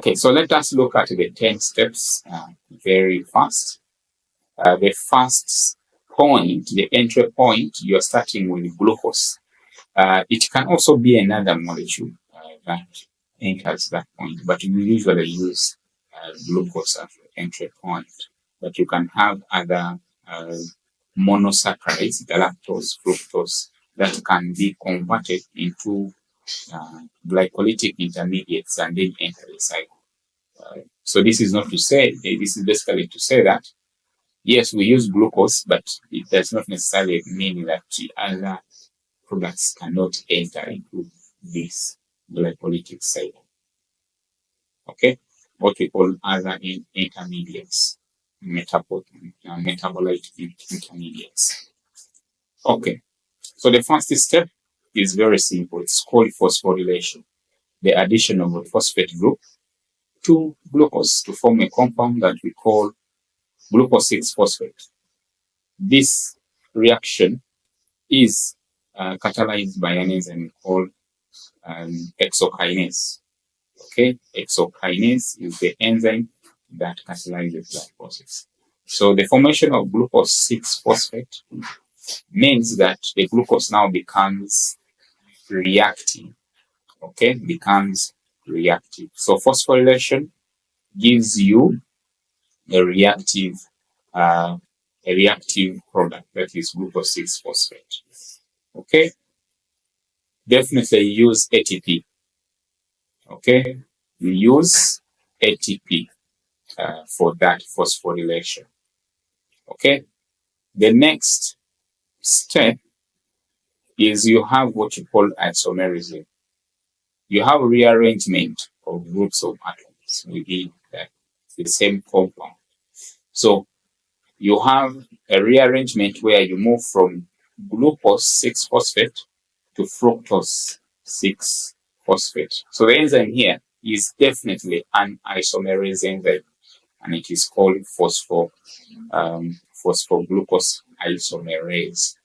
Okay, so let us look at the 10 steps very fast. The first point, the entry point, you're starting with glucose. It can also be another molecule that enters that point, but we usually use glucose as the entry point. But you can have other monosaccharides, galactose, fructose, that can be converted into glycolytic intermediates and then enter the cycle. So this is not to say, this is basically to say that, yes, we use glucose, but it does not necessarily mean that the other products cannot enter into this glycolytic cycle. Okay, what we call other intermediates, metabolite intermediates. Okay, so the first step is very simple. It's called phosphorylation, the addition of a phosphate group to glucose to form a compound that we call glucose 6-phosphate. This reaction is catalyzed by an enzyme called hexokinase. Okay, hexokinase is the enzyme that catalyzes that process. So the formation of glucose 6-phosphate means that the glucose now becomes reactive. Okay, becomes reactive. So phosphorylation gives you a reactive product, that is glucose 6-phosphate. Okay, definitely use ATP. Okay, you use ATP for that phosphorylation. Okay, the next step is you have what you call isomerism. You have rearrangement of groups of atoms within the same compound. So you have a rearrangement where you move from glucose 6-phosphate to fructose 6-phosphate. So the enzyme here is definitely an isomerase enzyme, and it is called phosphoglucose isomerase.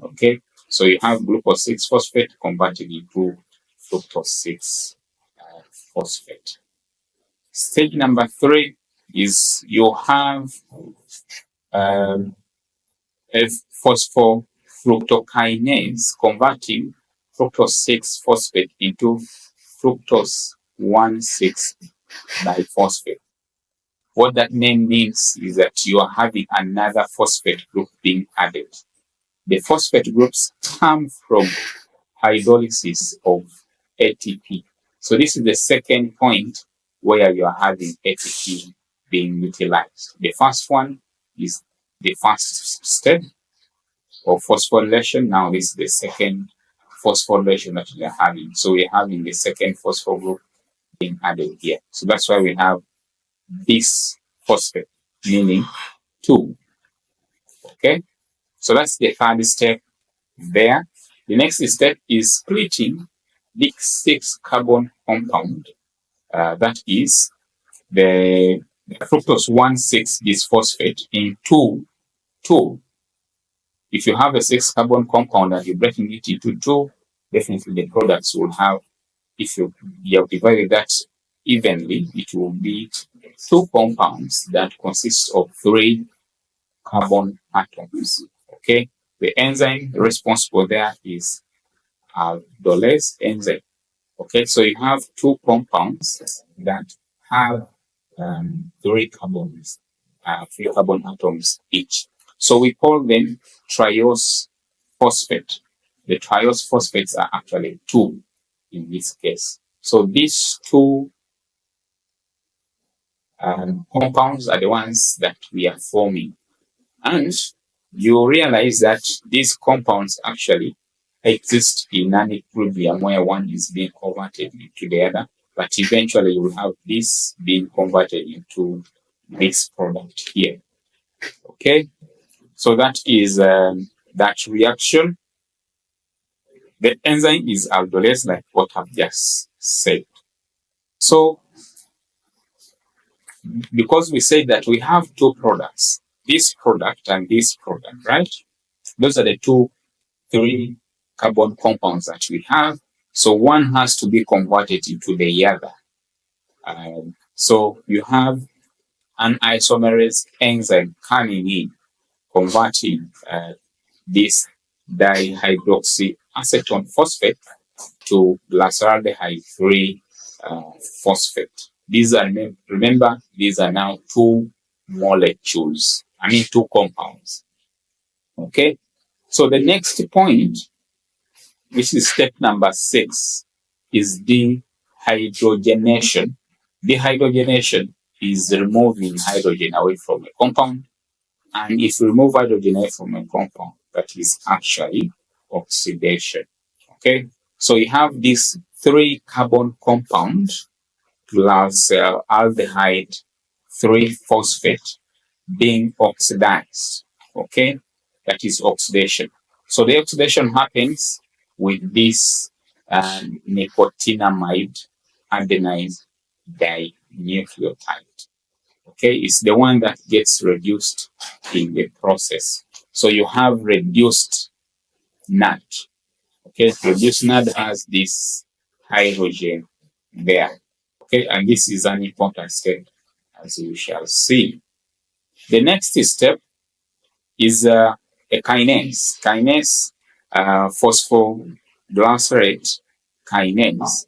Okay, so you have glucose 6-phosphate converted into fructose 6-phosphate. Stage number 3 is you have a phosphofructokinase converting fructose 6-phosphate into fructose 1,6-diphosphate. What that name means is that you are having another phosphate group being added. The phosphate groups come from hydrolysis of ATP. So this is the second point where you are having ATP being utilized. The first one is the first step of phosphorylation. Now this is the second phosphorylation that we are having. So we are having the second phosphor group being added here. So that's why we have this phosphate, meaning 2. Okay, so that's the third step there. The next step is splitting the 6-carbon compound. That is the fructose 1,6-bisphosphate into 2. If you have a 6-carbon compound and you're breaking it into 2, definitely the products will have, if you have divided that evenly, it will be 2 compounds that consist of 3 carbon atoms. Okay, the enzyme responsible there is aldolase enzyme. Okay, so you have 2 compounds that have 3 carbon atoms each. So we call them triose phosphate. The triose phosphates are actually 2 in this case. So these 2 compounds are the ones that we are forming. And you realize that these compounds actually exist in an equilibrium where one is being converted into the other, but eventually you will have this being converted into this product here. Okay, so that is that reaction. The enzyme is aldolase, like what I've just said. So because we said that we have 2 products, this product and this product, right? Those are the 2 3-carbon compounds that we have. So one has to be converted into the other. So you have an isomerase enzyme coming in, converting this dihydroxyacetone phosphate to glyceraldehyde 3 phosphate. These are, remember, these are now two molecules, two compounds. Okay, so the next point, which is step number 6, is dehydrogenation. Dehydrogenation is removing hydrogen away from a compound. And if you remove hydrogen away from a compound, that is actually oxidation. Okay, so you have this 3 carbon compound plus aldehyde 3 phosphate being oxidized. Okay, that is oxidation. So the oxidation happens with this nicotinamide adenine dinucleotide. Okay, it's the one that gets reduced in the process. So you have reduced NAD. Okay, reduced NAD has this hydrogen there. Okay, and this is an important step, as we shall see. The next step is a kinase. Kinase, phosphoglycerate kinase.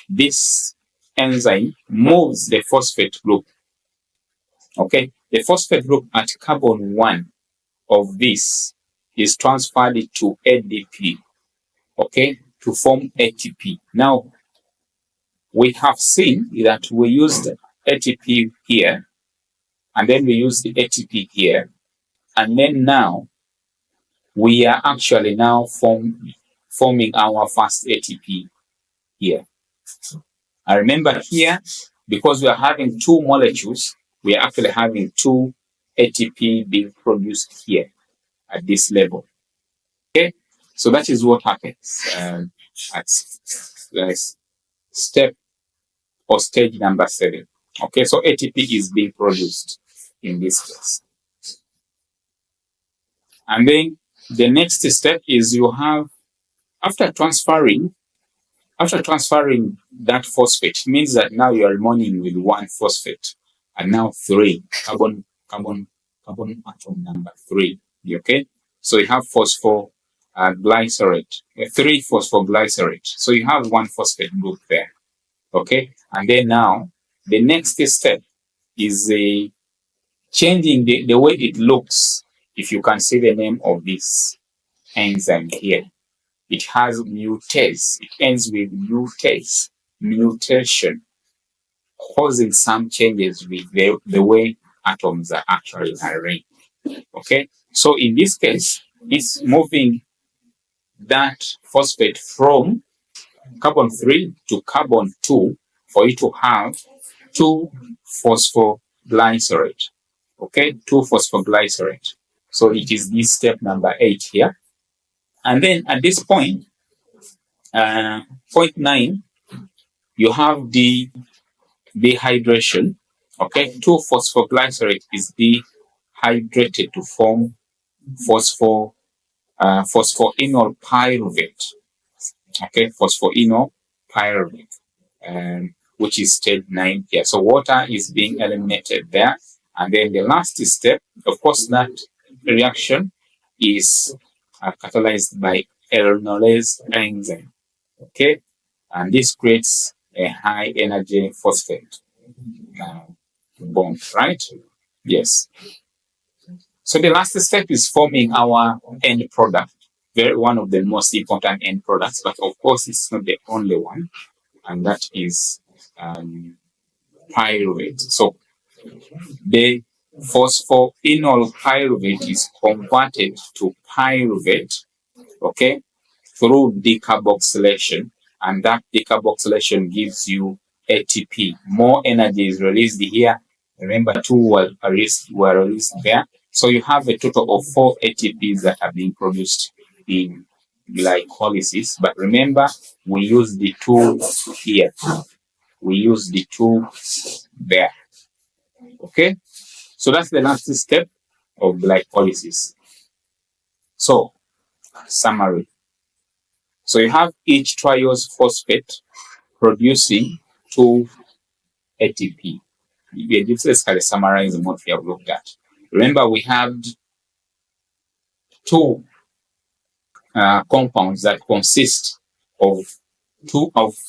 This enzyme moves the phosphate group. Okay, the phosphate group at carbon 1 of this is transferred to ADP, okay, to form ATP. Now, we have seen that we used ATP here, and then we use the ATP here, and then now we are actually now forming our first ATP here. I remember here, because we are having two molecules, we are actually having two ATP being produced here at this level. Okay, so that is what happens at step or stage number 7. Okay, so ATP is being produced in this case. And then the next step is you have, after transferring that phosphate, means that now you are remaining with 1 phosphate and now 3 carbon atom number 3. Okay, so you have phosphoglycerate, 3 phosphoglycerate. So you have 1 phosphate group there. Okay, and then now the next step is changing the way it looks. If you can see the name of this enzyme here, it has mutase. It ends with mutase, mutation, causing some changes with the way atoms are actually arranged. Okay, so in this case, it's moving that phosphate from carbon 3 to carbon 2 for you to have 2 phosphoglycerate. Okay, 2 phosphoglycerate. So it is this step number 8 here. And then at this point, point 9, you have the dehydration. Okay, 2 phosphoglycerate is dehydrated to form phosphoenol pyruvate. Okay, phosphoenol pyruvate, which is stage 9 here. So water is being eliminated there. And then the last step, of course, that reaction is catalyzed by arenolase enzyme. Okay, and this creates a high energy phosphate bond, right? Yes. So the last step is forming our end product, one of the most important end products, but of course it's not the only one, and that is pyruvate. So the phosphoenol pyruvate is converted to pyruvate, okay, through decarboxylation, and that decarboxylation gives you ATP. More energy is released here. Remember, 2 were released there. So you have a total of 4 ATPs that are being produced in glycolysis. But remember, we use the 2 here. We use the 2 there. Okay? So that's the last step of glycolysis. So, summary. So you have each triose phosphate producing 2 ATP. Let's kind of summarize what we have looked at. Remember, we have two compounds that consist of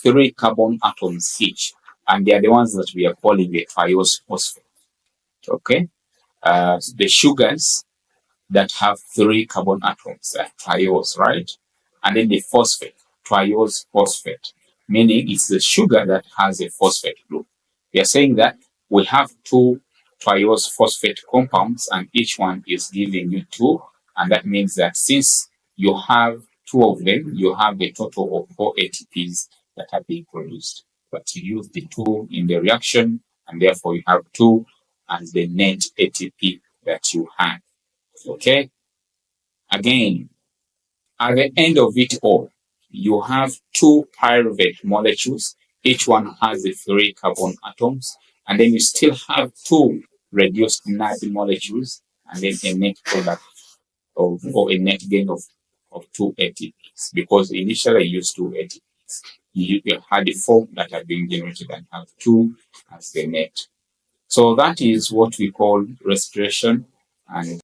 three carbon atoms each, and they are the ones that we are calling the triose phosphate. Okay, the sugars that have three carbon atoms, triose, right? And then the phosphate, triose phosphate, meaning it's the sugar that has a phosphate group. We are saying that we have two triose phosphate compounds, and each one is giving you two, and that means that since you have two of them, you have a total of 4 ATPs that are being produced. But you use the two in the reaction, and therefore you have two as the net ATP that you have. Okay? Again, at the end of it all, you have two pyruvate molecules. Each one has the three carbon atoms, and then you still have two reduced NAD molecules, and then a net product or a net gain of two ATPs, because initially you used two ATPs. You had the four that are being generated and have two as the net. So that is what we call respiration and